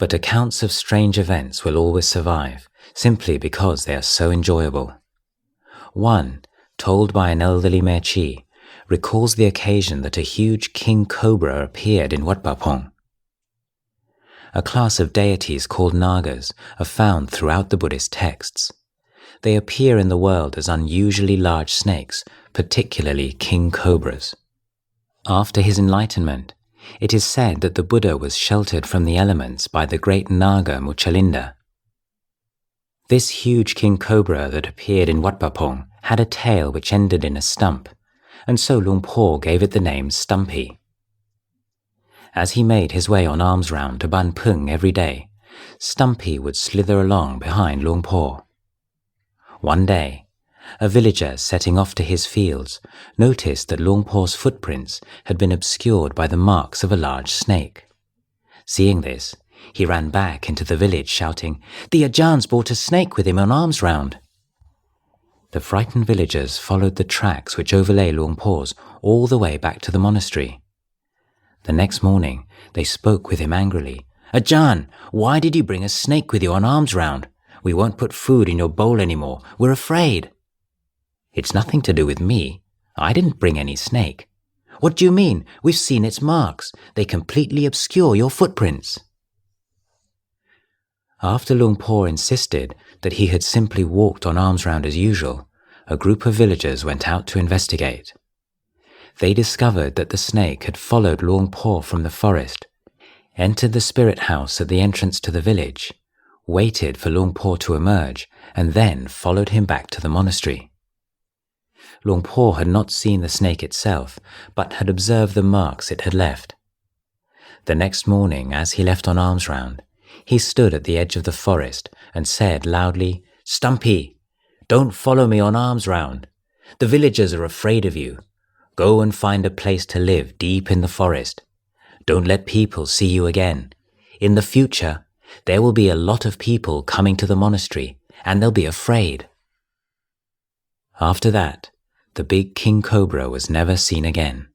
But accounts of strange events will always survive, simply because they are so enjoyable. One, told by an elderly Mechi, recalls the occasion that a huge king cobra appeared in Wat Pah. A class of deities called Nagas are found throughout the Buddhist texts. They appear in the world as unusually large snakes, particularly king cobras. After his enlightenment, it is said that the Buddha was sheltered from the elements by the great Naga Muchalinda. This huge king cobra that appeared in Wat Pah had a tail which ended in a stump, and so Luang Por gave it the name Stumpy. As he made his way on alms round to Ban Pung every day, Stumpy would slither along behind Luang Por. One day, a villager setting off to his fields noticed that Luang Por's footprints had been obscured by the marks of a large snake. Seeing this, he ran back into the village shouting, "The Ajahns brought a snake with him on alms round." The frightened villagers followed the tracks which overlay Luang Por's all the way back to the monastery. The next morning, they spoke with him angrily. "Ajahn, why did you bring a snake with you on alms round? We won't put food in your bowl anymore. We're afraid." "It's nothing to do with me. I didn't bring any snake." "What do you mean? We've seen its marks. They completely obscure your footprints." After Luang Por insisted that he had simply walked on alms round as usual, a group of villagers went out to investigate. They discovered that the snake had followed Luang Por from the forest, entered the spirit house at the entrance to the village, waited for Luang Por to emerge, and then followed him back to the monastery. Luang Por had not seen the snake itself, but had observed the marks it had left. The next morning, as he left on alms round, he stood at the edge of the forest and said loudly, "Stumpy, don't follow me on alms round. The villagers are afraid of you. Go and find a place to live deep in the forest. Don't let people see you again. In the future, there will be a lot of people coming to the monastery, and they'll be afraid." After that, the big king cobra was never seen again.